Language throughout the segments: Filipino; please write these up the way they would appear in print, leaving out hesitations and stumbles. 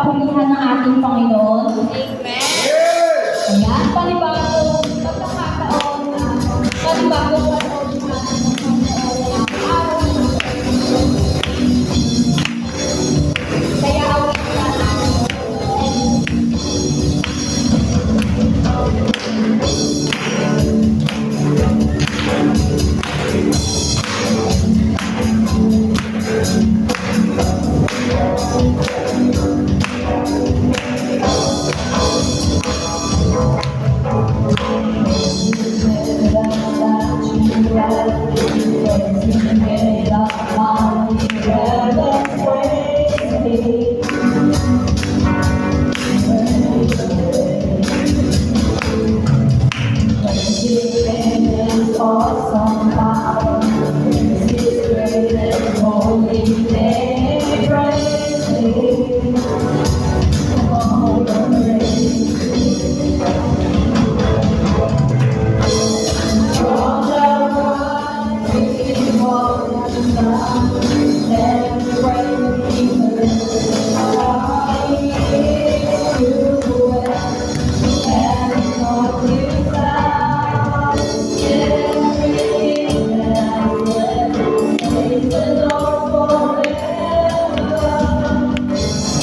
kapangyarihan ng ating Panginoon. Amen. Ayan, panibagong pagkakataon na panibagong panood ng ating Panginoon ang araw ng kaya awit na awesome power, His great and holy name, praise Him. All the praise. From the rising of the sun, and praise Him, coming to the west, and north to south. Everything that I am, praise the Lord forever.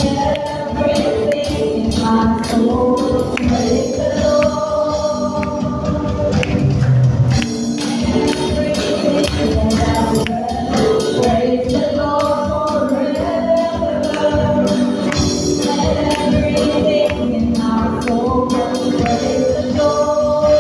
Everything in my soul, praise the Lord. Everything that I am, praise the Lord forever. Everything in my soul, praise the Lord.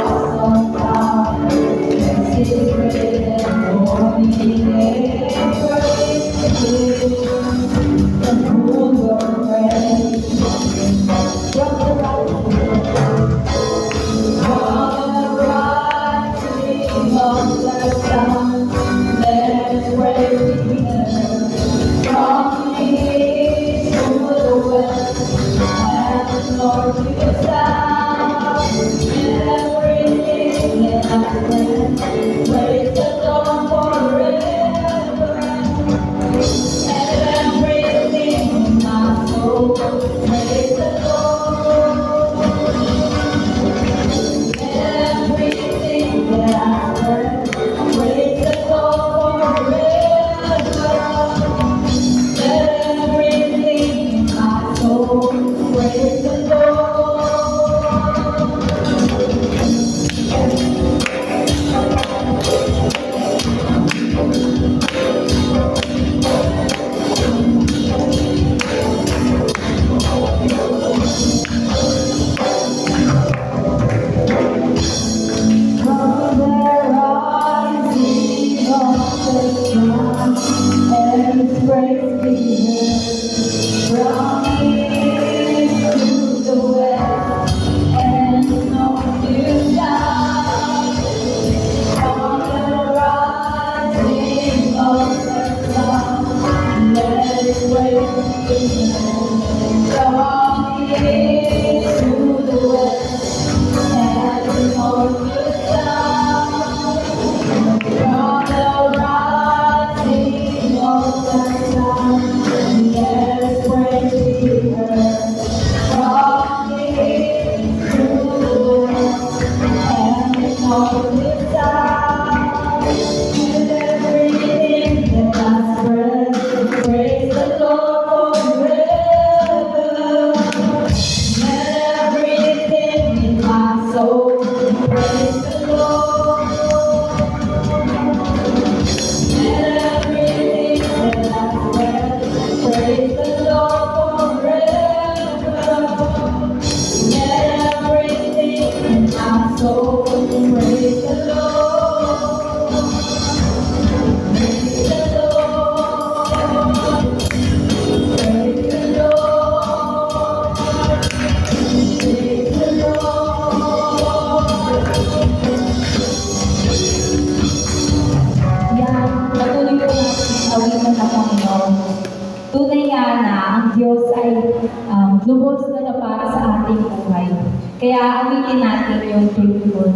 Minsan pa, Lord, to the south, everything that I can, praise the Lord forever. Everything in my soul, praise the Lord. Everything that I heard, praise the Lord forever. Everything in my soul, praise the Lord. From the rising of the sun, and His praise be heard. From east to the west, and north to south. From the rising of the sun, let His praise be heard. From east to the west, and north to south. From the rising of the sun, let His praise be heard. From the east to the west, and north to south. And everything that I spread, praise the Lord forever. Tunay nga na ang Diyos ay lubos na tapat sa ating buhay. Kaya awitin natin yung thankful.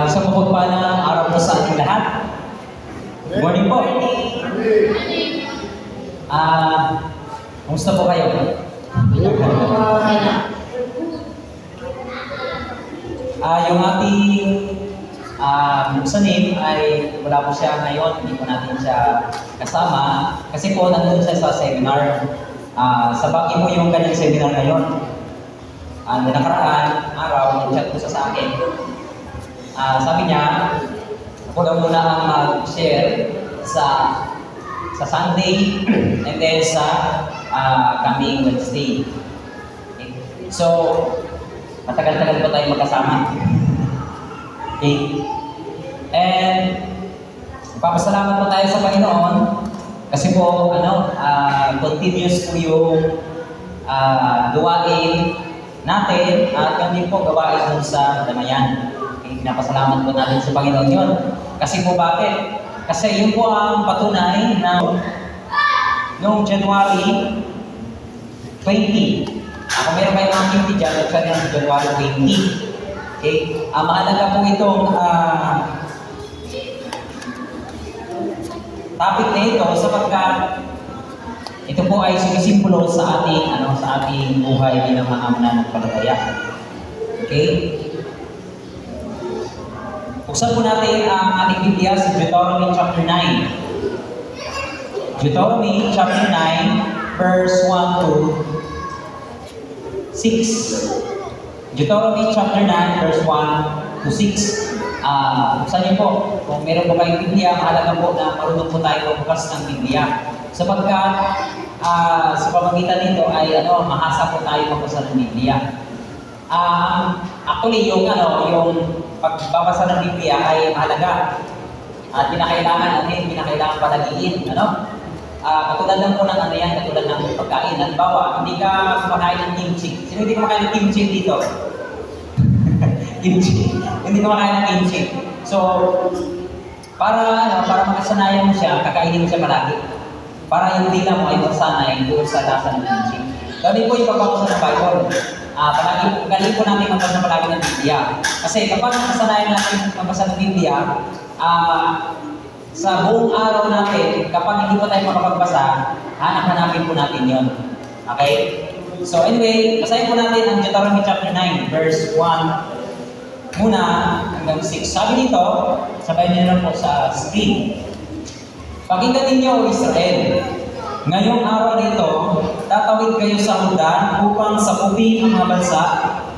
Isang mapagpalang araw po sa ating lahat. Good morning po. Kumusta po kayo? Yung ating sanim ay wala po siya ngayon, hindi po natin siya kasama kasi po nandun siya sa seminar. Sa Baguio po yung kanyang seminar ngayon. Nakaraan araw, nag-chat po siya sa akin. Sabi niya, ako daw muna ang mag-share sa Sunday and then sa coming Wednesday. Okay. So, matagal-tagal po tayo magkasama. Okay. And, papasalamat po tayo sa Panginoon kasi po, continuous po yung gawain natin at kami po gawain dun sa Damayan. Pinapasalamat po natin sa Panginoon yun. Kasi po bakit? Kasi yun po ang patunay na noong January 20. Kung meron kayong activity dyan, nagsabi ng January 20. Okay? Mahalaga po itong topic na ito sapagkat ito po ay sumisimbolo sa ating buhay bilang mga mananampalataya. Okay? Buksan po natin ang ating Biblia sa Deuteronomy chapter 9. Deuteronomy chapter 9, verse 1 to 6. Deuteronomy chapter 9, verse 1 to 6. Buksan niyo po. Kung meron po kayong Biblia, mahalaga po na marunong po tayo magbukas ng Biblia. Sapagkat sa pamagitan nito ay mahasa po tayo magbasa ng Biblia. Actually, yung pagbabasa ng Biblia ay mahalaga at kinakailangan palagiin. Katulad lang po ng katulad ng pagkain. Halimbawa, hindi ka kumakain ng kimchi. Sino hindi kumakain ng kimchi dito? Kimchi. Hindi kumakain ng kimchi. So, para makasanayan mo siya, kakainin mo siya palagi. Para yung dila mo ay masanay doon sa lasa ng kimchi. Dali po yung pagbabasa ng Bible. Galing po natin magbasa palagi ng Biblia. Kasi kapag nakasanayan natin magbasa ng Biblia, sa buong araw natin, kapag hindi po tayo makapagbasa, hanapin po natin yon. Okay? So anyway, basahin po natin ang Deuteronomy chapter 9, verse 1 muna hanggang 6. Sabi dito, sabayin niyo na po sa screen. Pakinggan ninyo, O Israel, ngayong araw nito, tatawid kayo sa Jordan upang sakupin ang mga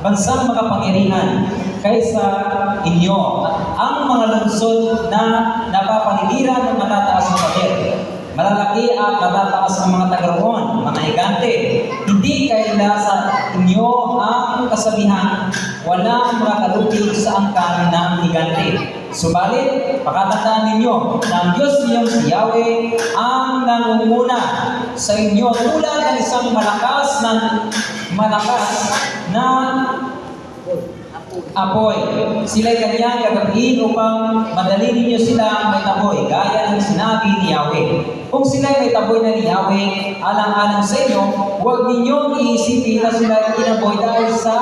bansang makapangyarihan kaysa inyo. Ang mga lungsod na napapaniliran ng matataas na pader, malalaki at matataas ang mga taga-roon, mga higante. Hindi kaila sa inyo ang kasabihan, walang makakalupig sa angkan ng higante. Subalit, pakatandaan ninyo na ang Diyos niyong si Yahweh ang nangunguna sa inyo tulad ng isang malakas na apoy. Sila'y kanyang gagawin upang madali ninyo sila may taboy, gaya ng sinabi ni Yahweh. Kung sila'y may taboy na ni Yahweh, alang-alang sa inyo, huwag ninyong iisipin na sila tinaboy dahil sa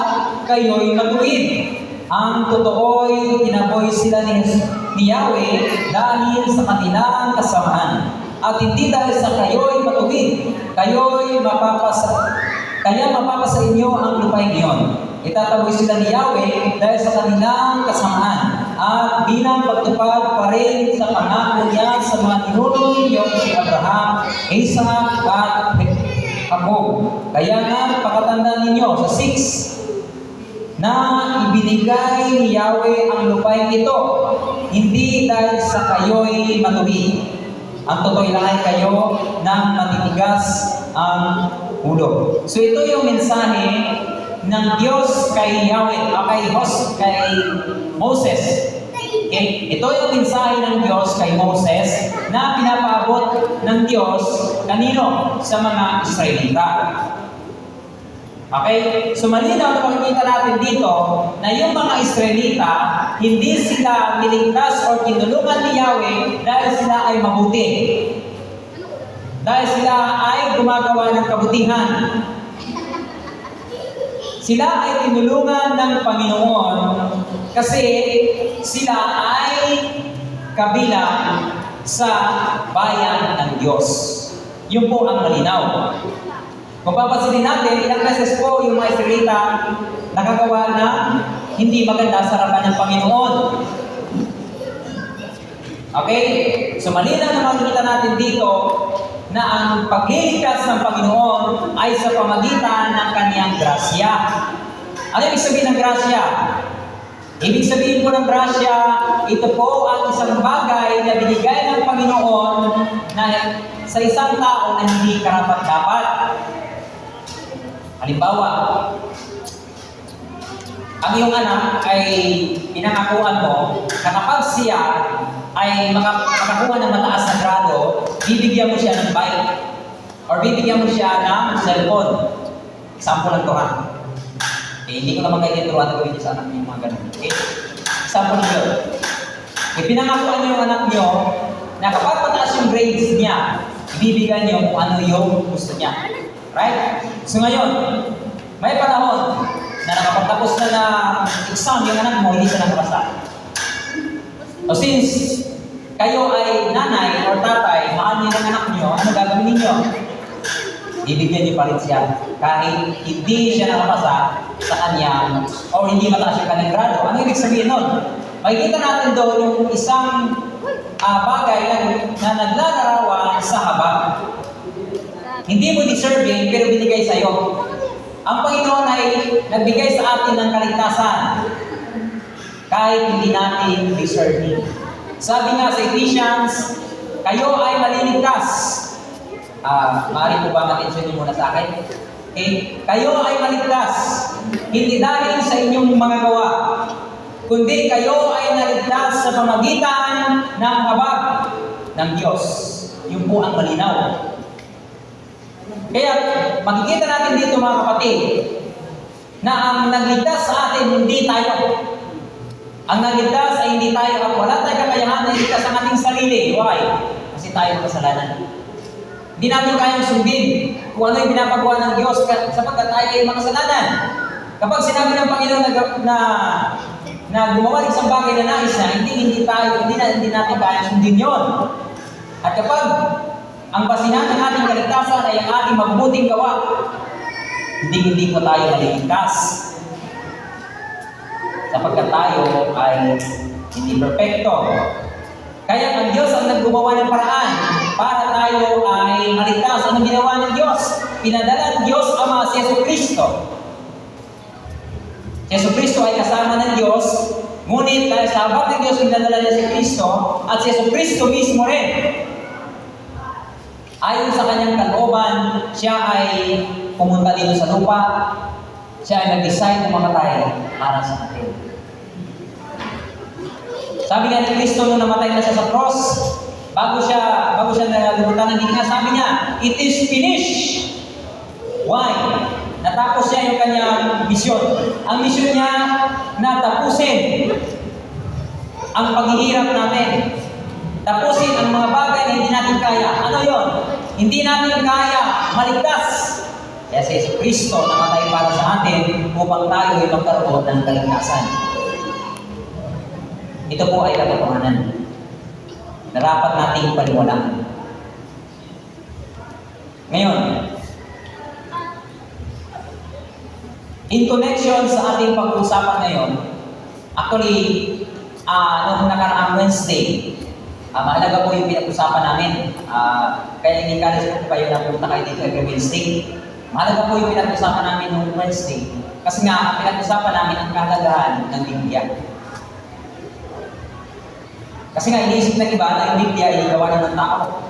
kayo'y matuwid. Ang totoo'y tinaboy sila ni Yahweh dahil sa kanilang kasamaan. At hindi dahil sa kayo'y matuwid, kaya mapapasa inyo ang lupain iyon. Itataboy sila ni Yahweh dahil sa kanilang kasamaan at bilang pagtupad pa rin sa pangako niya sa mga ninuno ninyong si Abraham, Isaac at Jacob. Kaya nga pakatandaan ninyo sa 6 na ibinigay ni Yahweh ang lupain ito, hindi dahil sa kayo'y matuwid. Ang totoo lang ay kayo nang matitigas ang hulog. So ito yung mensahe ng Diyos kay Yahweh, kay Moses. Okay? Ito yung mensahe ng Diyos kay Moses na pinapaabot ng Diyos kanino? Sa mga Israelita. Okay? So malinaw na makikita natin dito na yung mga Israelita, hindi sila niligtas o tinulungan ni Yahweh dahil sila ay mabuti. Dahil sila ay gumagawa ng kabutihan. Sila ay tinulungan ng Panginoon kasi sila ay kabilang sa bayan ng Diyos. Yun po ang malinaw. Kung papansinin natin, ilang beses po yung mga Israelita nakagawa na hindi maganda sa harapan ng Panginoon. Okay? So malinaw na makikita natin dito na ang pagliligtas ng Panginoon ay sa pamagitan ng Kanyang grasya. Ano ibig sabihin ng grasya? Ibig sabihin po ng grasya, ito po ang isang bagay na binigay ng Panginoon na sa isang tao na hindi karapat-dapat. Halimbawa, ang iyong anak ay pinangakuan mo na kapag siya ay makakuha ng mataas na grado, bibigyan mo siya ng bike or bibigyan mo siya ng cellphone. Example lang ito ha. Hindi ko naman kayo tinuruan na gawin niyo sa anak niyo yung mga ganun. Okay? Example lang yun. Pinangakuan niyo yung anak niyo na kapag mataas yung grades niya, ibibigyan niyo kung ano yung gusto niya. Right? So ngayon, may panahon na nakapagtapos na ng exam yung anak mo, hindi siya nakapasa. So since kayo ay nanay or tatay, mahal niyo ng anak niyo, ano gagawin niyo? Ibigyan niyo pa rin siya. Kahit hindi siya nakapasa sa kanya o hindi mataas yung kanyang grado. Ano ibig sabihin nun? Makikita natin doon yung isang bagay na naglalarawan sa habag. Hindi mo deserving, pero binigay sa iyo. Ang Panginoon ay nagbigay sa atin ng kaligtasan kahit hindi natin deserving. Sabi nga sa Ephesians, kayo ay maliligtas. Maaari po ba matensyon niyo muna sa akin? Okay? Kayo ay maligtas. Hindi dahil sa inyong mga gawa, kundi kayo ay naligtas sa pamagitan ng habag ng Diyos. Yun po ang malinaw. Kaya makikita natin dito mga kapatid na ang nagligtas sa atin hindi tayo. Ang nagligtas ay hindi tayo at wala tayong kakayahan na iligtas ang ating sarili. Why? Kasi tayo kasalanan. Hindi natin kayang sundin kung ano yung pinapagawa ng Diyos sapagkat tayo ay makasalanan. Kapag sinabi ng Panginoon na gumawa ng isang bagay na nais na, hindi natin kayang sundin yon. At kapag ang basihan ng ating kaligtasan ay ang ating mabubuting gawa, hindi po tayo maliligtas. Sapagkat tayo ay hindi perfecto. Kaya ang Diyos ang naggumawa ng paraan para tayo ay maligtas. Anong ginawa ng Diyos? Pinadala ng Diyos Ama si Jesucristo. Si Jesucristo ay kasama ng Diyos, ngunit dahil sa habag ng Diyos pinadala niya si Kristo, at si Jesucristo mismo rin, ayon sa kanyang kalooban, siya ay pumunta dito sa lupa, siya ay nag-decide na mamatay para sa atin. Sabi nga ni Kristo nung namatay na siya sa cross, bago siya nalulutan ng hininga, sabi niya, it is finished. Why? Natapos niya yung kanyang misyon. Ang misyon niya na tapusin ang paghihirap natin. Tapusin ang mga bagay na hindi natin kaya. Ano yon? Hindi natin kaya maligtas. Kaya si Jesucristo namatay para sa atin upang tayo ay magkaroon ng kaligtasan. Ito po ay katotohanan na dapat nating paniwalaan. Ngayon, in connection sa ating pag-uusapan ngayon, actually, noong nakaraang Wednesday, mahalaga po yung pinag-usapan namin. Kaya in-encourage ko kayo na punta kayo dito every Wednesday. Mahalaga po yung pinag-usapan namin noong Wednesday. Kasi nga, pinag-usapan namin ang kahalagahan ng Biblia. Kasi nga, iniisip ng iba na yung Biblia ay gawa ng tao.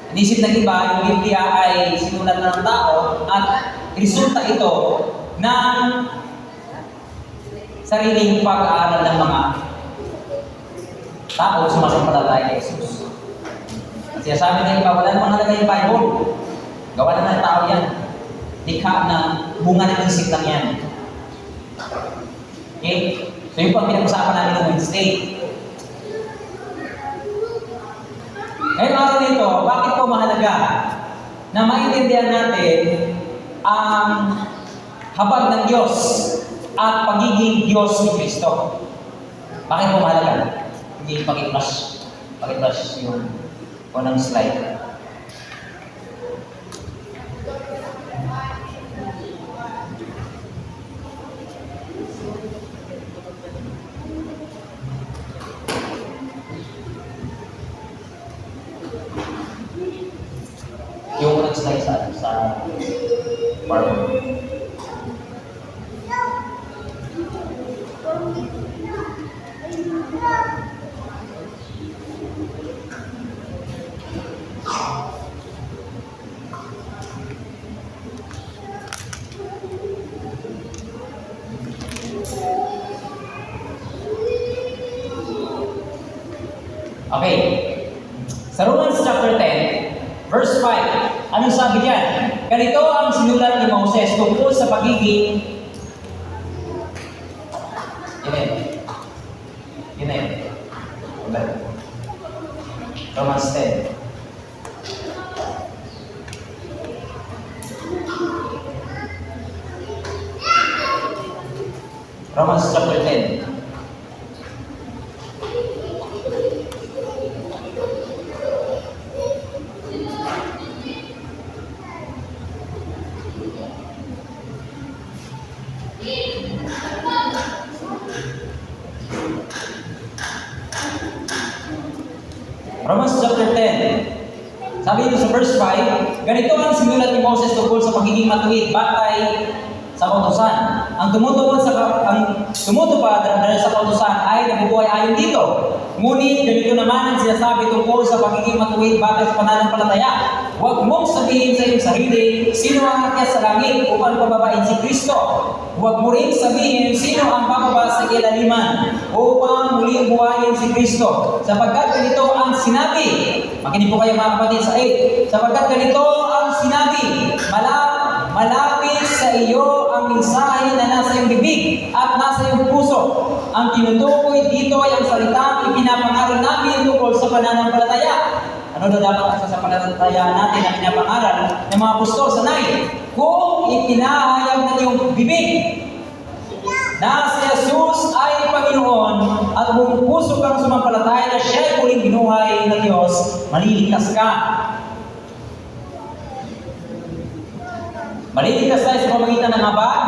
Inisip ng iba, yung Biblia ay sinulat ng tao at resulta ito ng sariling pag-aaral ng mga tao sumasampalataya kay Jesus. At sinasabi ng iba, wala namang nalagay yung Bible. Gawa na ng tao yan. Likha ng bunga ng isip lang yan. Okay? So yun po ang pinag-usapan namin ng Wednesday. Ngayong araw nito, bakit po mahalaga na maintindihan natin ang habag ng Diyos at pagiging Diyos ni Kristo? Bakit po mahalaga? Hindi pakiflash yung unang slide. Yung unang slide sa PowerPoint. Okay. Sa Romans chapter 10, verse 5, anong sabi diyan? Ganito ang sinulat ni Moses tungkol sa pagiging Romans 10. Romans chapter 10. Romans chapter 10. Sabi dito sa verse 5, ganito ang sinulat ni Moses tungkol sa pagiging matuwid, batay sa kautusan. Ang tumutupad dahil sa kautusan ay nabubuhay ayon dito. Ngunit ganito naman ang sinasabi tungkol sa pagiging matuwid batay sa pananampalataya. Huwag mong sabihin sa iyong sarili, sino ang akyat sa langit upang pababain si Kristo? Huwag mo rin sabihin, sino ang bababa sa ilaliman upang muling buhayin si Kristo? Sapagkat ganito ang sinabi. Makinig po kayo mga kapatid sa 8. Sapagkat ganito ang sinabi, malapit sa iyo ang mensahe na nasa iyong bibig at nasa iyong puso. Ang tinutukoy dito ay ang salitang ipinapangaral namin tungkol sa pananampalataya. Ano na dapat sa pananampalataya natin na pinapangaral ng mga apostol sa 9? Kung ipinahayag ng iyong bibig na si Jesus ay Panginoon at buong puso kang sumampalataya na siya ay muling binuhay ng Diyos, maliligtas ka. Maliligtas tayo sa pamagitan ng habag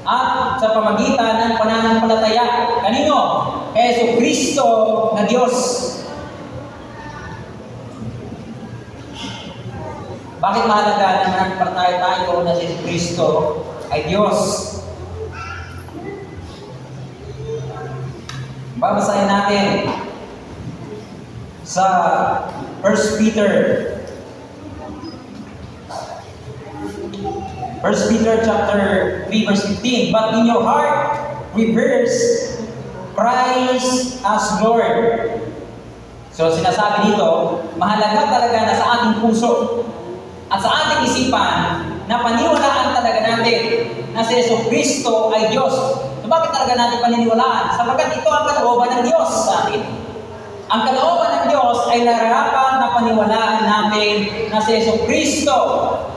at sa pamagitan ng pananampalataya. Kanino? Kay Jesucristo na Diyos. Bakit mahalaga na mananampalataya tayo na si Jesucristo ay Diyos? Babasahin natin sa 1 Peter chapter 3 verse 15. But in your heart reverse Christ as Lord. So sinasabi dito, mahalaga talaga na sa ating puso at sa ating isipan na paniwalaan talaga natin na si Jesucristo ay Diyos. So bakit talaga natin paniniwalaan? Sapagkat ito ang kalooban ng Diyos sa atin. Ang kalooban ng Diyos ay nararapat na paniwalaan natin na si Jesucristo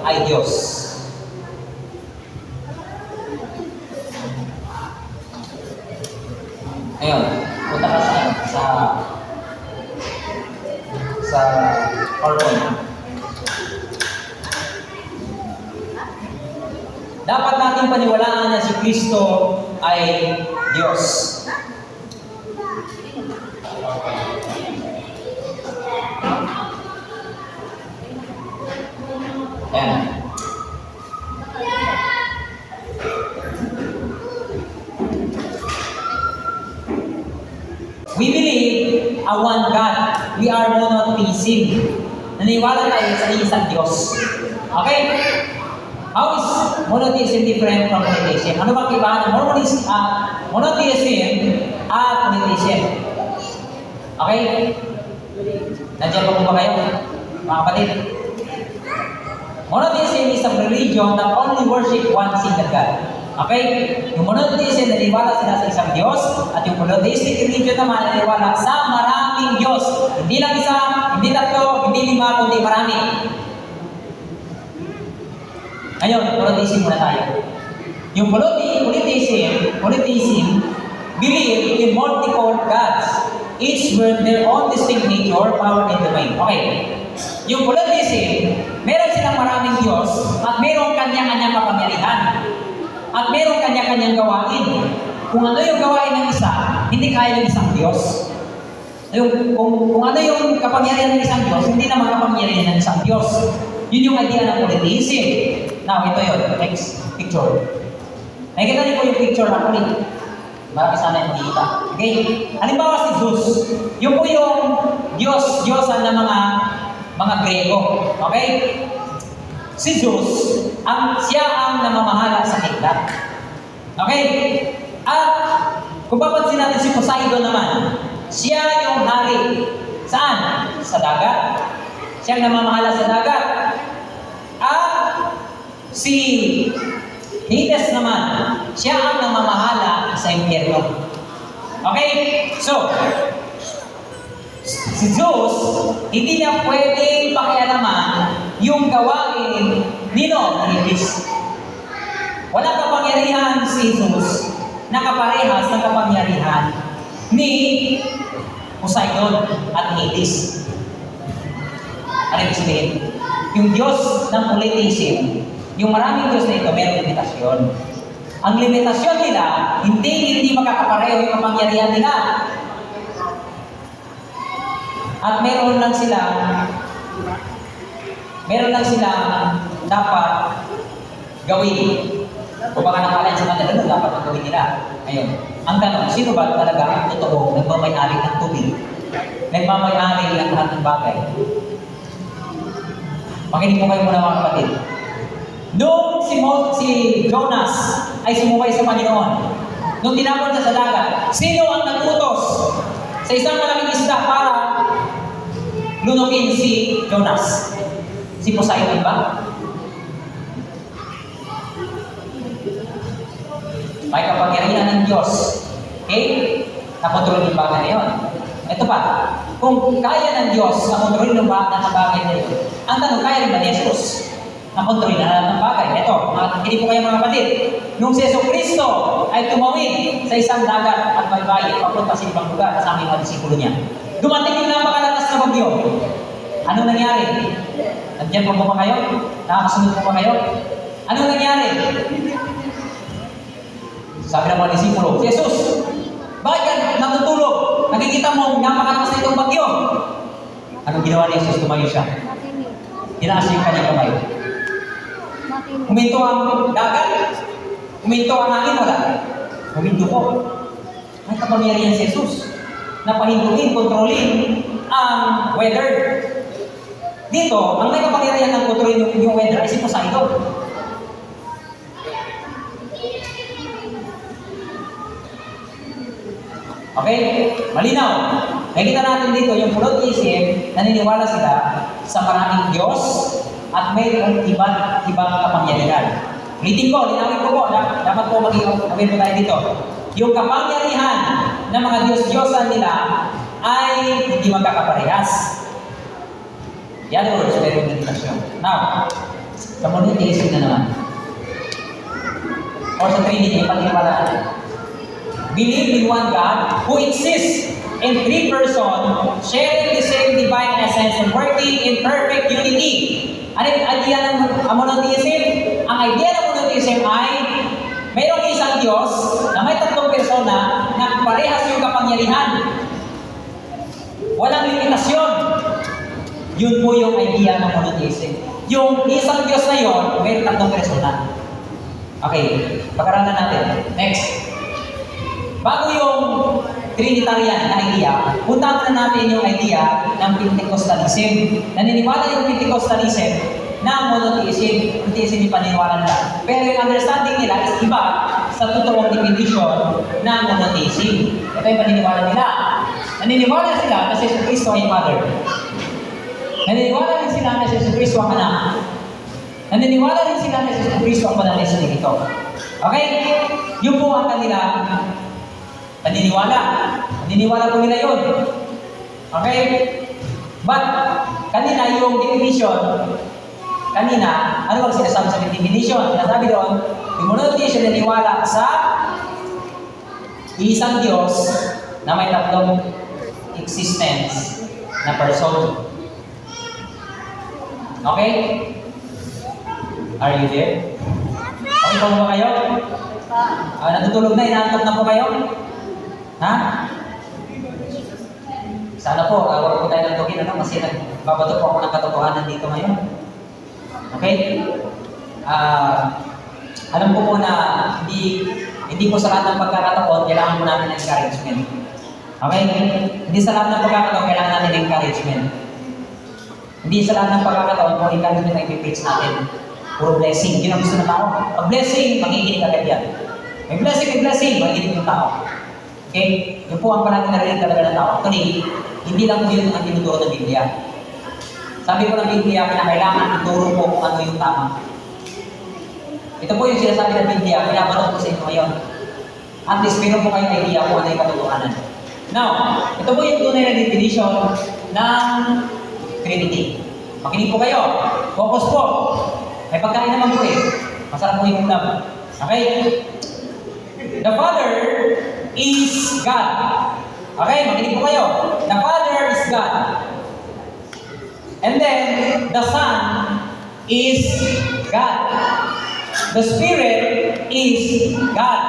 ay Diyos. Ngayon, punta ka sa PowerPoint. Dapat nating paniwalaan na si Kristo ay Diyos. Ayan. We believe a one God. We are monotheism. Naniniwala tayo sa isang Diyos. Okay? How is monotheism different from polytheism? Ano ba kaibahan ng monotheism at polytheism? Okay? Nandiyan pa po ba kayo, mga kapatid? Monotheism is a religion that only worship one single God. Okay? Yung monotheism, naniniwala sila sa isang Diyos, at yung polytheistic religion naman, naniniwala sa maraming Diyos. Hindi lang isa, hindi tatlo, hindi lima, kundi marami. Ngayon, polytheism muna tayo. Yung polytheism believe in multiple gods, each with their own distinct nature, power, and domain. Okay. Yung polytheism, meron silang maraming Diyos at merong kanya-kanyang kapangyarihan. At merong kanya-kanyang gawain. Kung ano yung gawain ng isa, hindi kaya ng isang Diyos. Kung ano yung kapangyarihan ng isang Diyos, hindi naman kapangyarihan ng isang Diyos. Yun yung idea ng polytheism. Now, ito yun. Next picture. Nakikita niyo po yung picture na ulit. Marami sana yung makikita. Okay? Halimbawa si Zeus. Yun po yung Diyosan ng mga Grego. Okay? Si Zeus, siya ang namamahala sa kingdom. Okay? At kung papansin natin si Poseidon naman, siya yung hari. Saan? Sa dagat. Siya ang namamahala sa dagat. At si Hades naman, siya ang namamahala sa impyerno. Okay? So, si Zeus, hindi niya pwedeng pakialaman yung gawain ni Hades. Walang kapangyarihan si Zeus na kaparehas ng kapangyarihan ni Poseidon at Hades. Ano ibig sabihin? Yung Diyos ng polytheism, yung maraming Diyos na ito, mayroong limitasyon. Ang limitasyon nila, hindi makakapareho yung kapangyarihan nila. At meron lang sila dapat gawin. Kung baka nakalan sa kanila, ano dapat gawin nila? Ngayon, ang tanong, sino ba talaga ang totoo nagmamayari ng tubig? Nagmamayari ng lahat ng bagay? Makinig po kayo muna mga kapatid. Noong si Jonas ay sumubay sa Panginoon, nung tinapon siya sa dagat, sino ang nagutos sa isang malaking isda para lunukin si Jonas? Si Poseidon ba? May kapangyarihan ng Diyos. Okay? Nakontrol yung bagay na yun. Ito pa, kung kaya ng Diyos na kontrolin ng bagay na yun, ang tanong, kaya rin ba ni Jesus na kontrolin na lahat ng bagay? Ito, hindi po kayo mga kapatid. Nung si Jesucristo ay tumawid sa isang dagat at baybayin papunta sa ibang lugar kasama yung mga disipulo niya, dumating yung napakalakas na bagyo. Ano nangyari? Nandiyan po ba kayo? Nakakasunod po ba kayo? Ano nangyari? Sabi ng mga disipulo, Jesus, bakit ka natutulog? Nakikita mo, napakalakas na itong bagyo. Anong ginawa ni Jesus? Tumayo siya. Tinaas niya yung kanyang kamay. Huminto ang dagat. Huminto ang hangin, wala. Huminto po. May kapangyarihan si Jesus na pahintuin, kontrolin ang weather. Dito, ang may kapangyarihan ng kontrolin yung weather ay si Poseidon. Okay? Malinaw. Nakikita natin dito yung polytheism, naniniwala sila sa maraming Diyos at mayroong ibang kapangyarihan. Ulitin ko, linawin ko po, dapat po maging po tayo dito. Yung kapangyarihan ng mga Diyos-Diyosan nila ay hindi magkakaparehas. Yan words, mayroong limitasyon. Now, sa monotheism na naman. Or sa Trinity, yung paniniwalaan. Believe in one God who exists in three persons, sharing the same divine essence and working in perfect unity. Ano yung idea ng monotheism? Ang idea ng monotheism ay mayroong isang Diyos na may tatlong persona na parehas yung kapangyarihan. Walang limitasyon. Yun po yung idea ng monotheism. Yung isang Diyos na yun, may tatlong persona. Okay, pag-aralan natin. Next. Bago yung Trinitarian na idea, punta na natin yung idea ng Pentecostalism. Naniniwala yung Pentecostalism na monotheism, monotheism yung paniniwala nila. Pero yung understanding nila is iba sa totoong definition ng monotheism. Ito yung paniniwala nila. Naniniwala sila na si Kristo ay Father. Naniniwala rin sila na si Kristo ang Anak. Naniniwala rin sila na si Kristo ang Banal na Espiritu. Okay? Yun po ang kanila paniniwala. Naniniwala po nila yun. Okay? But, kanina yung definition, kanina, ano bang sinasabi sa definition? Sinasabi doon, yung monotheism naniniwala sa isang Diyos na may tatlong existence na person. Okay? Are you there? Okay po ba kayo? Natutulog na, inaantok na po kayo? Ha? Sana po, huwag po tayo nagtugin, kasi nagbabato po ako ng katotohanan dito ngayon. Okay? Alam ko po na hindi po sa lahat ng pagkakataon, kailangan po natin ng encouragement. Okay? Hindi sa lahat ng pagkakataon, kailangan natin ng encouragement. Hindi sa lahat ng pagkakataon, kung encouragement ang i-preach natin. Puro blessing. Yun ang gusto ng tao. Pag blessing, magiginig agad yan. May blessing, magiginig yung tao. Okay? Yun po ang palagi narinig talaga ng tao. Actually, hindi lang po yun ang tinuturo ng Biblia. Sabi ko ng Biblia, kailangan ituro po kung ano yung tama. Ito po yung sinasabi ng Biblia, pinabanong ko sa inyo ngayon. At least, meron po kayong idea kung ano yung katotohanan. Now, ito po yung tunay na definition ng Trinity. Makinig po kayo. Focus po. May pagkain naman po eh. Masarap po yung ulam. Okay? The Father is God. Okay? Makinig po kayo. The Father is God. And then, the Son is God. The Spirit is God.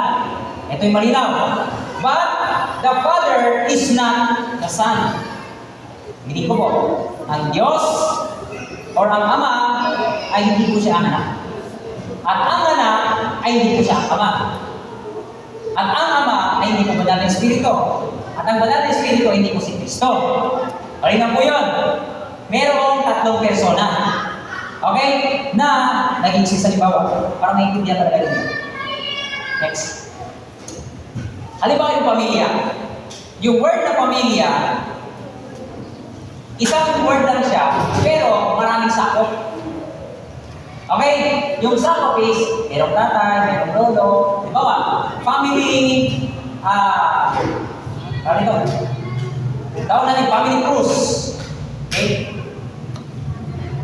Ito yung malinaw. But, the Father is not the Son. Hindi ko po. Ang Diyos or ang Ama ay hindi po siya ang anak. At ang anak ay hindi po siya ang Ama. At ang Ama ay hindi po Banal na Espiritu. At ang Banal na Espiritu ay hindi po si Kristo. Parin po yun. Merong tatlong persona. Okay? Na nag-exist sa libawa. Para maintindihan talaga yun. Next. Halimbawa yung pamilya. Yung word na pamilya, isang word lang siya, pero maraming sakop. Okay? Yung sakop is, merong tatay, merong lolo, halimbawa, family, ano ito? Tawag natin, family cruise. Okay?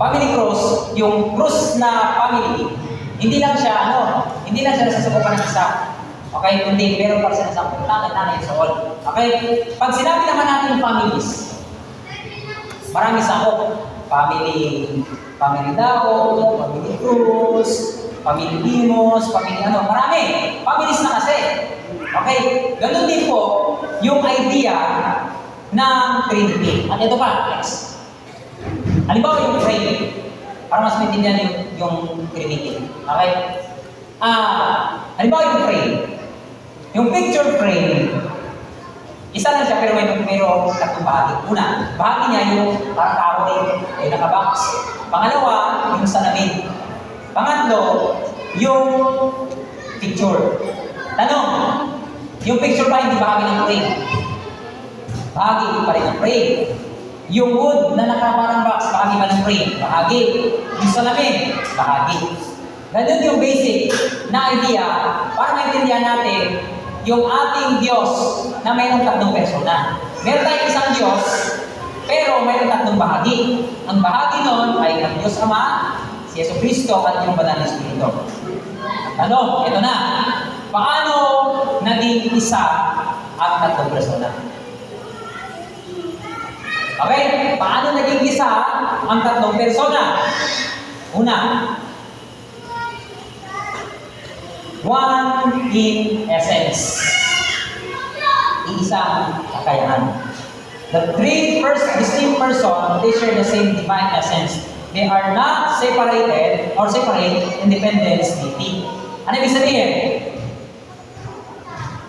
Family cruise, yung cruise na family, hindi lang siya nasasakupan ng isa. Okay? Kundi meron pa siya nasasakupan ng nanay sa all. Okay? Pag sinabi naman natin families, marami sakop. Family Dao, family Cruz, family Dimos, family ano, marami. Families na kasi. Okay? Ganun din po yung idea ng Trinity. At ito pa, next. Halimbawa yung frame. Para mas maintindihan yung Trinity. Okay? Halimbawa yung frame. Yung picture frame, isa lang siya pero mayroong tatlong bahagi. Una, bahagi niya yung parang kahoy ay nakabox. Pangalawa, yung salamin. Pangatlo, yung picture. Tanong, yung picture ba hindi bahagi ng frame? Bahagi pa rin ng frame. Yung wood na nakaparang box, bahagi ba ng frame? Bahagi. Yung salamin, bahagi. Ganun yung basic na idea para maintindihan natin yung ating Diyos na mayroong tatlong persona. Meron tayong isang Diyos, pero mayroong tatlong bahagi. Ang bahagi nun ay ang Diyos Ama, si Yesu Cristo at yung Banal na Espiritu. Ano? Ito na. Paano naging isa ang tatlong persona? Okay? Paano naging isa ang tatlong persona? Una, one in essence. Isang kakayahan. The three distinct persons, they share the same divine essence. They are not separated or separate independent deity. Ano ibig sabihin?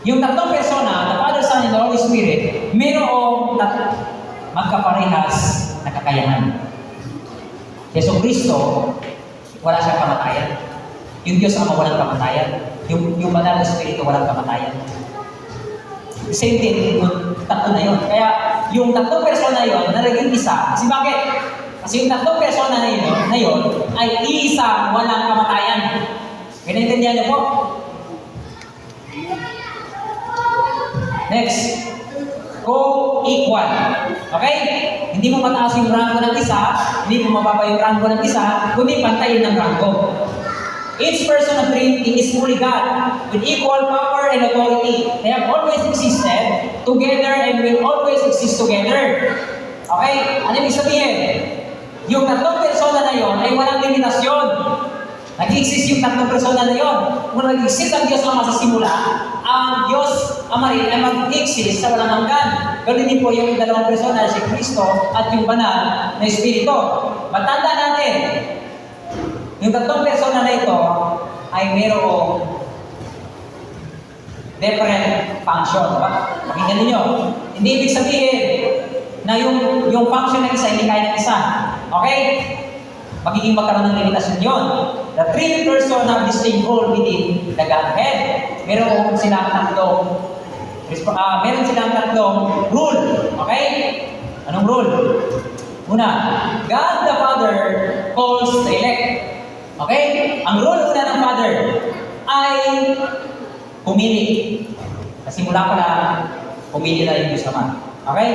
Yung tatlong persona, the Father, Son, and the Holy Spirit, mayroong magkaparehas na kakayahan. Yeso Kristo, wala siyang kamatayan. Yung Diyos Ama walang kamatayan. Yung Banal na Espiritu walang kamatayan. Same thing, yung tatlo na yun. Kaya yung tatlong persona na yun, nalaging isa. Kasi bakit? Kasi yung tatlong persona na yun ay isa walang kamatayan. Kaya naintindihan niyo po? Next. Co-equal. Okay? Hindi mo mataas yung rango ng isa, hindi mo mababa yung rango ng isa, kundi pantayin ng rango. Each person of Trinity is fully God, with equal power and authority. They have always existed together and will always exist together. Okay? Ano ibig sabihin? Yung tatlong persona na yon ay walang limitasyon. Nag-exist yung tatlong persona na yon. Kung nag-exist ang Diyos Ama sa simula, ang Diyos Ama rin ay mag-exist sa walang hanggan. Ganun din po yung dalawang persona, si Kristo at yung banal na Espiritu. Matanda natin, yung tatlong persona na ito ay mayroong different function. Pakinggan ninyo. Hindi ibig sabihin na yung function ng isa hindi kaya ng isa. Okay? Magiging magkaroon ng limitasyon yun. The three persons have distinct role within the Godhead. Meron silang tatlong rule. Okay? Anong rule? Una, God the Father calls the elect. Okay? Ang rule una ng Father ay pumili. Kasi mula pa lang, pumili na yung Diyos Ama. Okay?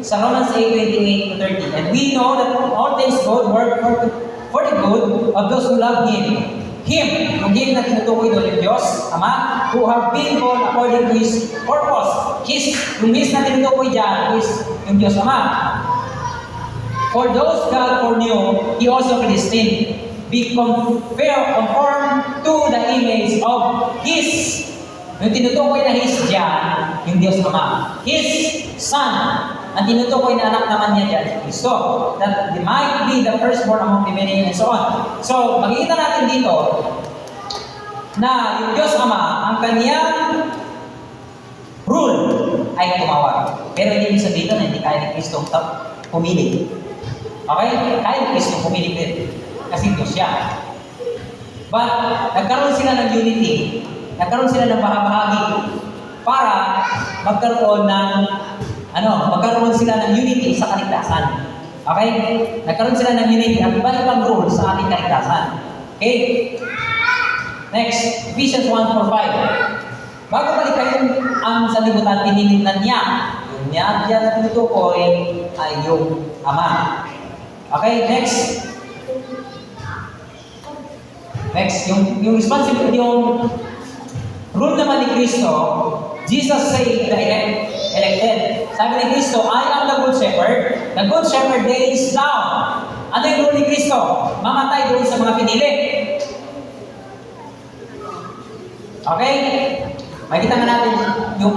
Sa Romans 8:28-30. And we know that all things good work for the good of those who love Him. Him, yung Him na tinutukoy doon yung Diyos, Ama, who have been called according to His purpose. Yung His na tinutukoy dyan is yung Diyos Ama. For those God foreknew, He also predestined. Be conformed to the image of His. Yung tinutukoy na His dyan, yung Diyos Ama. His Son, ang tinutukoy na anak naman niya dyan, si Kristo. That they might be the firstborn among the many and so on. So, makikita natin dito na yung Diyos Ama, ang kanyang rule ay tumawag. Pero hindi sabihin na hindi kaya ni Kristo pumili. Okay? Kaya ni Kristo pumili din. Kasi Diyos siya. But, nagkaroon sila ng unity. Nagkaroon sila ng bahagi para magkaroon sila ng unity sa kaligtasan. Okay? Nagkaroon sila ng unity at iba-ibang rules sa ating kaligtasan. Okay? Next, Ephesians 1:4-5. Bago balikan ang sanlibutan, tinignan niya. Yung niya na tinutukoy ay yung Ama. Okay? Next, yung responsibility, yung rule naman ni Kristo, Jesus said the elected. Sabi ni Kristo, I am the good shepherd. The good shepherd lays down. Ano yung rule ni Kristo? Mamatay doon sa mga pinili. Okay? Makikita nga natin yung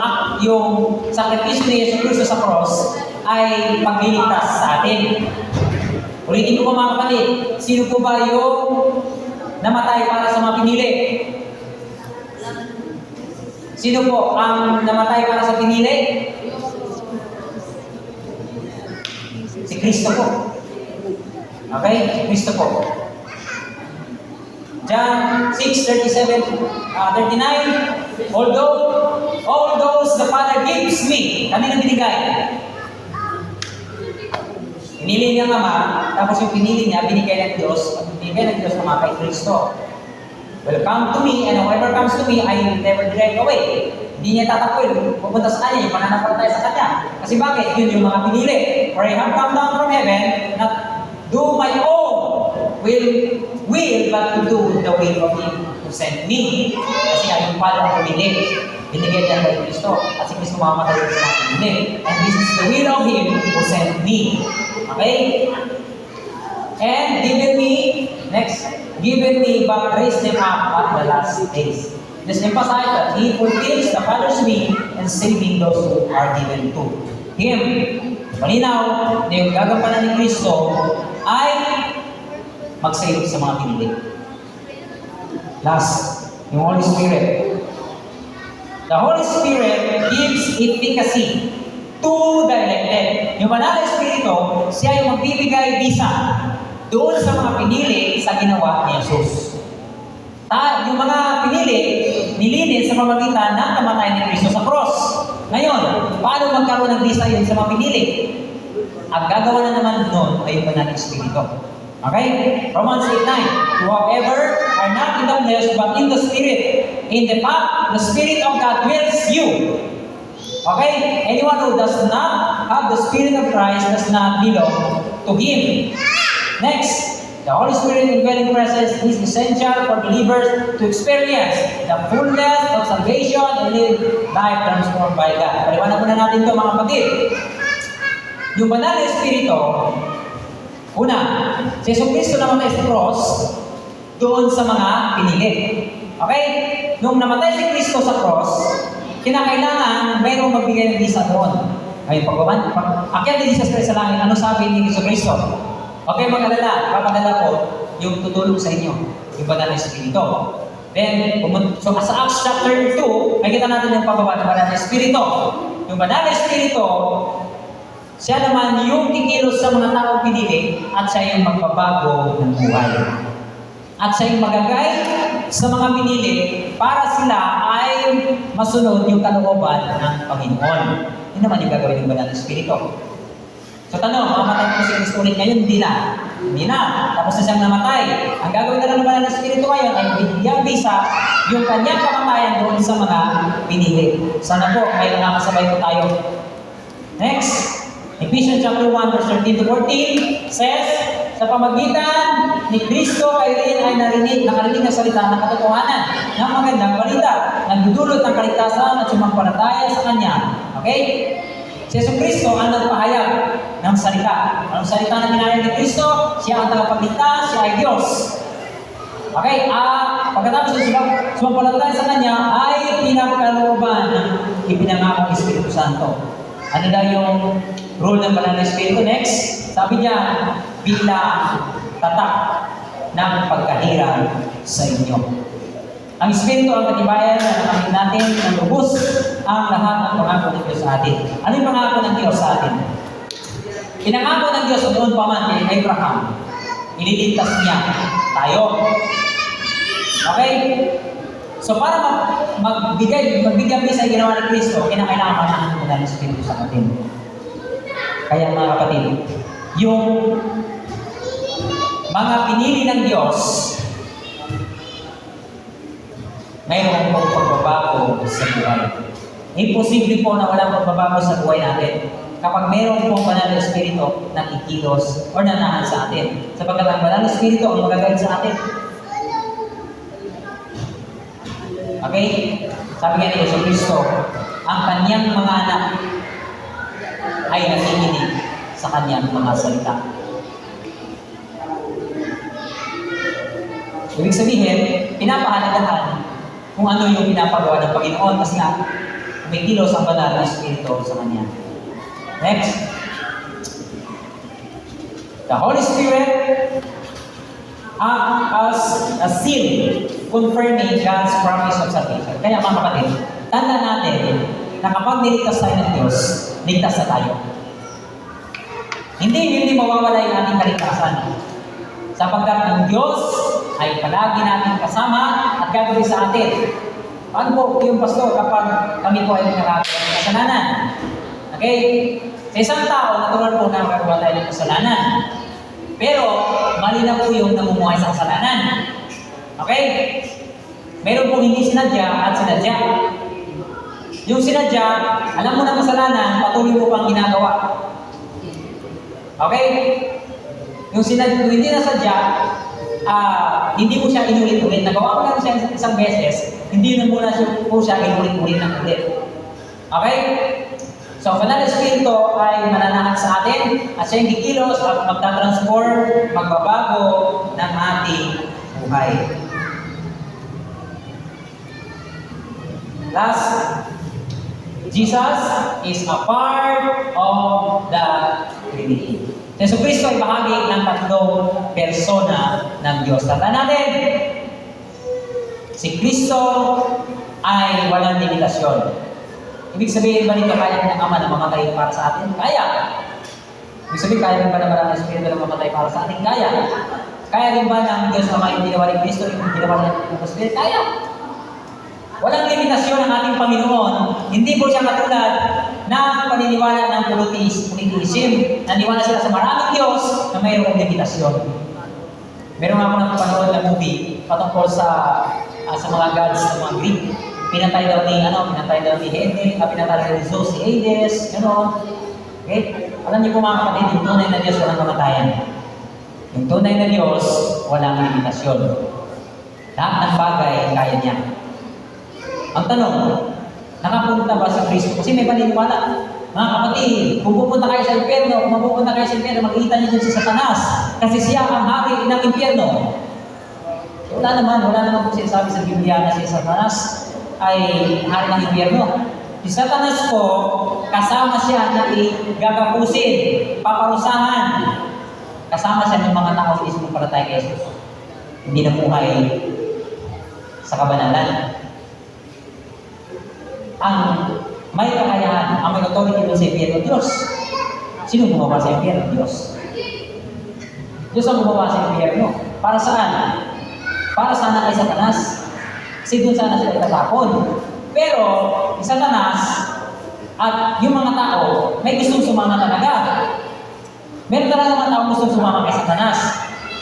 sakripisyo ni Yesu Cristo sa cross ay pagliligtas sa atin. Ulitin ko pa mga kapatid, sino po ba yung namatay para sa mga pinili? Sino po ang namatay para sa pinili? Si Kristo po. Okay? Si Kristo po. John 6:37-39. Although all those the Father gives me, kanino binigay? Pinili niya Ama, tapos yung pinili niya, binigay ng Diyos, at binigay ng Diyos Ama kay Kristo. Well, come to me, and whoever comes to me, I will never drive away. Hindi niya tatakwil, pupunta sa kanya, yung pananampalataya sa kanya. Kasi bakit? Yun yung mga pinili. For I have come down from heaven, not do my own will, but to do the will of Him who sent me. Kasi nga, yung Father ang pumili. Binigay niya kay Kristo. Kasi Kristo mamamatay sa mga pinili. And this is the will of Him who sent me. Okay? And given me, but raised them up at the last days. Let's emphasize that He fulfills the Father's will and saving those who are given to Him. Malinaw na yung gagampanan ni Kristo ay mag-save sa mga pinili. Last, yung Holy Spirit. The Holy Spirit gives efficacy to the elected. Yung banal na Espiritu, siya yung magbibigay bisa doon sa mga pinili sa ginawa ni Jesus. Yung mga pinili, nilinis sa pamamagitan ng kamatayan ni Kristo sa cross. Ngayon, paano magkaroon ng bisa yun sa mga pinili? Ang gagawa na naman noon ay yung banal na Espiritu. Okay? Romans 8:9. Whoever are not in the flesh but in the Spirit. In the fact, the Spirit of God dwells you. Okay? Anyone who does not have the Spirit of Christ does not belong to Him. Next, the Holy Spirit indwelling presence is essential for believers to experience the fullness of salvation and live life transformed by God. Paliwanag muna natin ito mga kapatid. Yung banal na Espiritu, una, si Jesus Cristo namatay sa cross doon sa mga pinili. Okay? Nung namatay si Kristo sa cross, kinakailangan mayroong magbigay ng bisa doon. Ngayon, akyat ni Jesus Christ sa langit, ano sabi ni Jesus Cristo? Okay, mag-alala, papadala ko yung tutulong sa inyo, yung banal na Espiritu. Then, so sa Acts chapter 2, nakita natin yung pababa ng banal na Espiritu. Yung banal na Espiritu, siya naman yung kikilos sa mga taong pinili at siya yung magbabago ng buhay. At siya yung magagay sa mga pinili para sila ay masunod yung kalooban ng Panginoon. Yun naman yung gagawin ng banal na Espiritu. So tanong, mamatay po si Kristo ulit ngayon? Hindi na. Hindi na. Tapos na siyang namatay. Ang gagawin na lang ng banal na Espiritu ngayon ay bigyan bisa yung kanyang kamatayan doon sa mga pinili. Sana po, may nakakasabay po tayo. Next. Ephesians chapter 1 verse 13 to 14 says, sa pamagitan ni Kristo ay nakarinig ng salita ng katotohanan ng magandang balita, nagdudulot ng kaligtasan at sumampalataya sa Kanya. Okay? Si Jesus Kristo ang nagpahayag ng salita. Anong salita na ginaya ni Kristo? Siya ang tagapagligtas, siya ay Diyos. Okay? Pagkatapos ng sumampalataya sa Kanya ay pinagkalooban ng ipinangakong Espiritu Santo. Ano daw yung role ng banal na Espiritu? Next, sabi niya, bilang tatak ng pagkahirap sa inyo. Ang Espiritu ang katibayan na nakamit natin ng lubos ang lahat ng pangako ng Diyos sa atin. Ano yung pangako ng Diyos sa atin? Pinangako ng Diyos noon pa man kay Abraham. Ililigtas niya tayo. Okay? So para magbigyan bisa yung ginawa ni Kristo, kinakailangan manahan mo ng Espiritu sa atin. Kaya mga kapatid, yung mga pinili ng Diyos, mayroong pagbabago sa buhay. Imposible po na walang pagbabago sa buhay natin kapag mayroong pong banal na Espiritu na kikilos o nanahan sa atin. Sapagkat ang banal na Espiritu ang magagawin sa atin. Okay? Sabi nga ni Yesu Cristo, ang kanyang mga anak ay nakikinig sa kanyang mga salita. Ibig sabihin, pinapahalagahan kung ano yung pinapagawa ng Panginoon kasi nga may kilos ang banal na Espiritu sa kanya. Next. The Holy Spirit acts as a seal confirming God's promise of salvation. Kaya mga kapatid, tanda natin na kapag niligtas tayo ng Diyos, ligtas na tayo. Hindi mawawala yung ating kaligtasan. Sapagkat ang Diyos ay palagi natin kasama at gagawin sa atin. Paano po yung pastor kapag kami po ay nakagawa ng kasalanan? Okay? Sa isang tao, natural po na magagawa tayo ng kasalanan. Pero, mali na po yung namumuhay sa kasalanan. Okay? Meron pong hindi sinadya at sinadya. Yung sinadya, alam mo na kasalanan, patuloy mo pang ginagawa. Okay? Yung hindi nasadya, hindi mo siya inulit-ulit. Nagawa mo lang siya isang beses, hindi na muna po siya inulit-ulit ng ulit. Okay? So, banal na Espiritu ay mananahan sa atin at siya yung kikilos at magtatransform, magbabago ng ating buhay. Last, Jesus is a part of the Trinity. Si Kristo ay bahagi ng tatlong persona ng Diyos. Tandaan natin, si Kristo ay walang limitasyon. Ibig sabihin ba nito, kaya ng Ama na mamatay para sa atin? Kaya. Ibig sabihin, kaya rin ba na maraming Espiritu na mamatay para sa atin? Kaya. Kaya rin ba ng Diyos Ama yung ginawa ni Kristo, yung ginawa ng Espiritu? Kaya. Walang limitasyon ang ating Panginoon. Hindi po siya katulad ng paniniwala ng politicism. Naniwala sila sa maraming Diyos na mayroong limitasyon. Meron nga ako ng panood na movie patungkol sa mga gods ng mga Greek. Pinatay daw ni Hades, pinatay daw ni Zeus, si Hades, gano'n. Okay? Alam niyo po mga kapatid, yung tunay na Diyos walang kamatayan. Yung tunay na Diyos, walang limitasyon. Lahat ng bagay, kaya niya. Ang tanong, nakapunta ba sa Kristo? Kasi may paniniwala. Mga kapatid, kung pupunta kayo sa impyerno, kung mapupunta kayo sa impyerno, makikita niyo dyan si Satanas. Kasi siya ang hari ng impyerno. Wala naman po sinasabi sa Biblia na si Satanas ay hari ng impyerno. Si Satanas po, kasama siya na gagapusin, paparusahan. Kasama siya ng mga tao na sumumpalatay kay Jesus. Hindi na buhay sa kabanalan. Ang may kakayahan, ang may authority doon sa impyerno, Diyos. Sino gumawa sa impyerno? Diyos. Diyos ang gumawa sa impyerno. Para saan? Para sana kay Satanas. Kasi doon sana sila itatapon. Pero, yung Satanas at yung mga tao, may gustong sumama talaga. Meron talaga mga tao gustong sumama kay Satanas.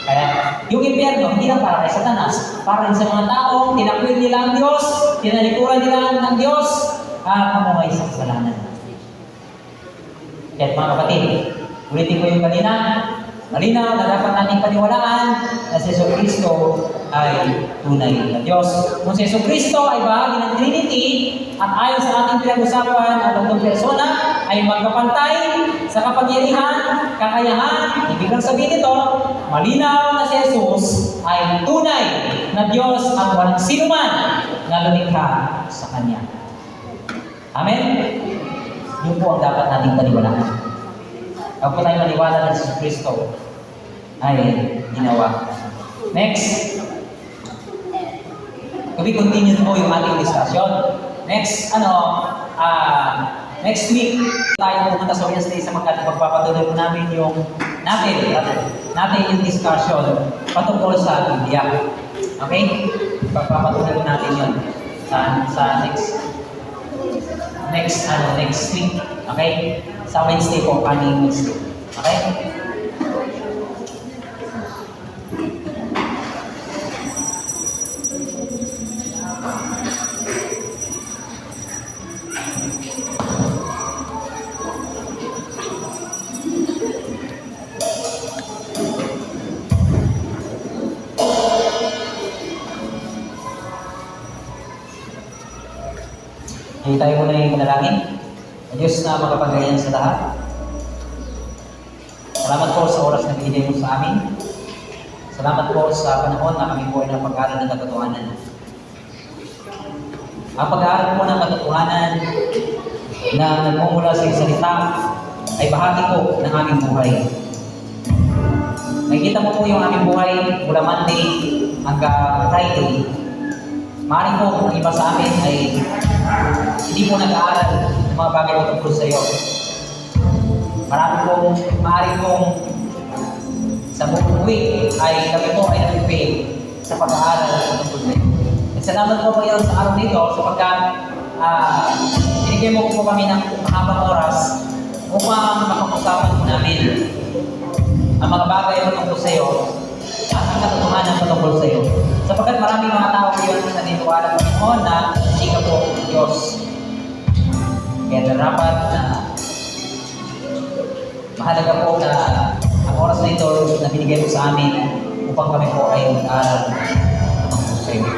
Kaya, yung impyerno, hindi lang para kay Satanas. Para rin sa mga tao, tinakwil nila ang Diyos, tinalikuran nila ng Diyos, at mamuhay sa kasalanan. Kaya mga kapatid, ulitin ko yung kanina, malinaw na dapat nating paniwalaan na si Jesucristo ay tunay na Diyos. Kung si Jesucristo ay bahagi ng Trinity at ayon sa ating pinag-usapan ang tatlong persona ay magkapantay sa kapangyarihan, kakayahan, ibig sabihin nito, malinaw na si Jesus ay tunay na Diyos at walang sinuman na lumikha sa Kanya. Amen? Yun po ang dapat nating paniwalaan. Huwag po tayo maniwala na si Kristo ay ginawa. Next. Kami continue po yung ating discussion. Next, next week, tayo pumunta sa Wednesday sa magpapatuloy po natin yung discussion patungkol sa Biblia. Okay? Pagpapatuloy po natin yun sa next week. Okay? Sa Wednesday po, coming Wednesday. Okay? Hindi tayo muna yung panalangin. Diyos na makapangyarihan sa lahat. Salamat po sa oras na binigay mo sa amin. Salamat po sa panahon na kami po ay napag-aaral ng katotohanan. Ang pag-aaral po ng katotohanan na nagmumula sa salita ay bahagi po ng aming buhay. Nakikita mo po yung aming buhay mula Monday hanggang Friday. Maaaring po ang iba sa amin ay hindi po nag-aaral ng mga bagay na tungkol sa iyo. Maaaring pong sa buong week ay kami po ay nag-pay sa pag-aaral ng tungkol sa iyo. At salamat po kayo sa araw nito sapagkat binigay mo po kami ng mahabang oras upang mapag-usapan po namin ang mga bagay na tungkol sa iyo at ang katotohanan patungkol sa iyo. Sapagkat maraming mga tao ngayon na naniniwala ng Panginoon na hindi ka po Diyos. Kaya dapat na mahalaga po na ang oras na ito na binigay mo sa amin upang kami po ay mag-aaral ng sa iyo.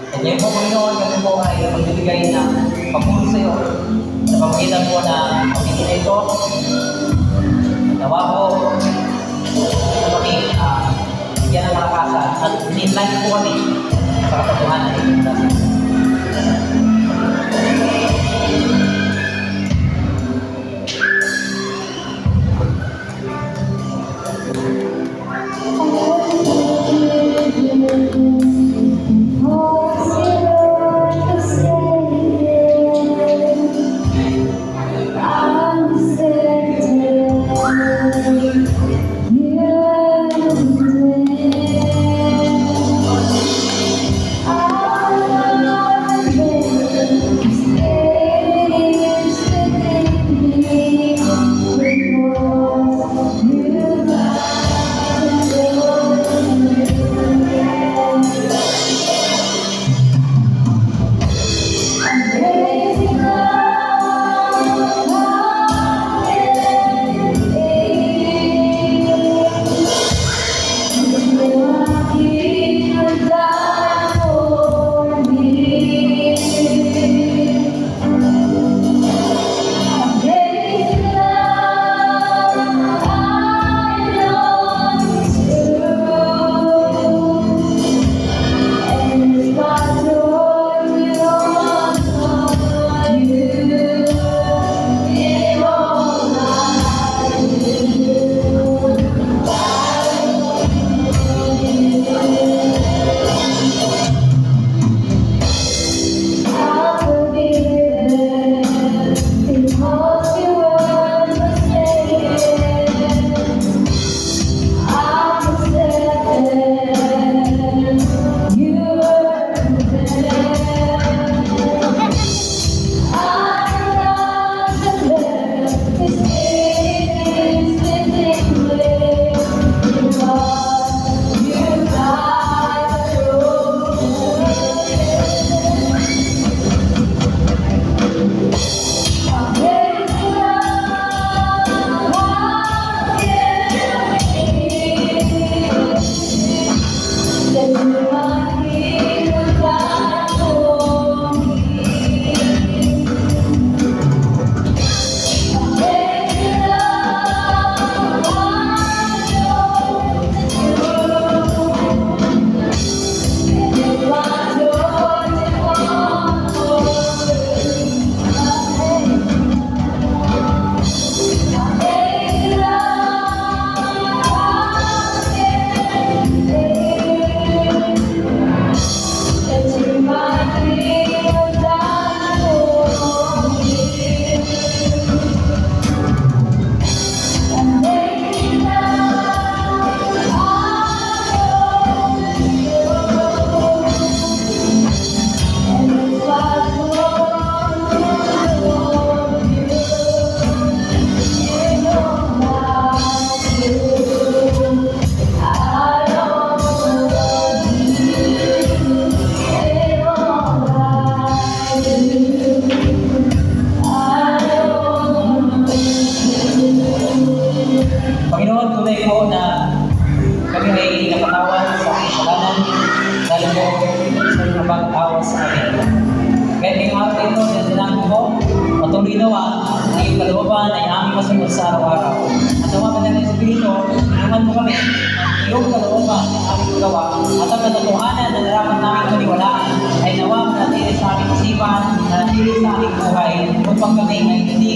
At ngayon po Panginoon, kami po ay magbibigay ng pagpulong sa iyo sa pamagitan po na pamilya na ito. Nawa po kami bigyan ng malakasan at in-line po kami sa katotohanan ng Panginoon. kayo napatawad sa aking kasalanan dahil po sa mga pagtawa sa akin. Kaya ngayong araw na ito, sinasalamat ko, patuloy nawa na iyong kalooban ay aming masunod sa araw-araw. At ang mga kanyang Espiritu, inuman mo kami ang iyong kalooban ng aming magawa at ang katotohanan na narapat namin maniwalaan ay nawa manatili sa aming isipan, manatili sa aming buhay upang kami ay hindi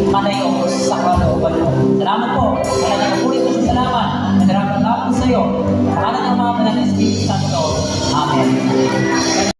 manayos sa kalooban mo. Salamat po, kaya nakapulit ko sa salamat na narapat namin sa iyo. Pangalan ng mga manang Espiritu Santo. Amen.